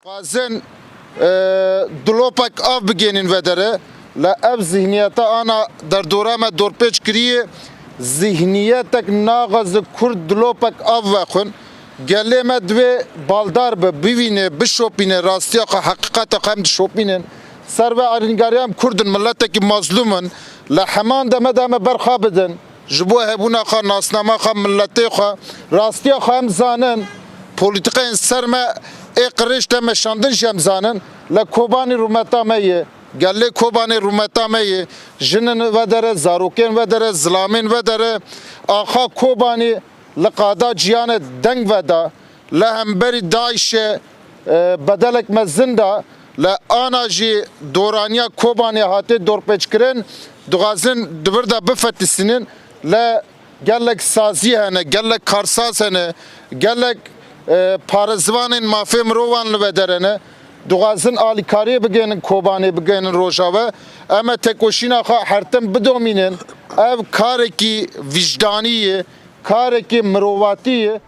Dixwazin dilopek av bigênin vedere li ev zihniyeta ana derdora me dorpêç kiriye zihniyetek naxwaze Kurd dilopek av vexwin gelê me divê baldar be bivîne bişopîne rastiya xwe heqîqeta xwe em dişopînin ser ve arîngariya em Kurdin milletekî mazlûmin li heman deme de me berxa bidin ji bo hebûna xwe nasnama xwe milletê xwe rastiya xwe em zanin polîtikayên ser me ê qirêj te meşandin jî em zanin li Kobanî rûmeta me ye gelê Kobanê rûmeta me ye jinin vedere zarokên vedere zilamên vedere axa Kobanî li qada ciyane deng veda li hemberî Daişê bedelek me zinda li ana jî doraniya Kobanê hatê dorpêçkirin dixwazin dibir de bifetisînin li gelek sazî hene gelek karsaz hene gelek parêzvanên mafê mirovan li vedere ne dixwazin alîkariyê bigênin Kobanê bigênin rojava em ê têkoşîna xwe hertim bidomînin ev karekî vicdanî ye karekî mirovatî ye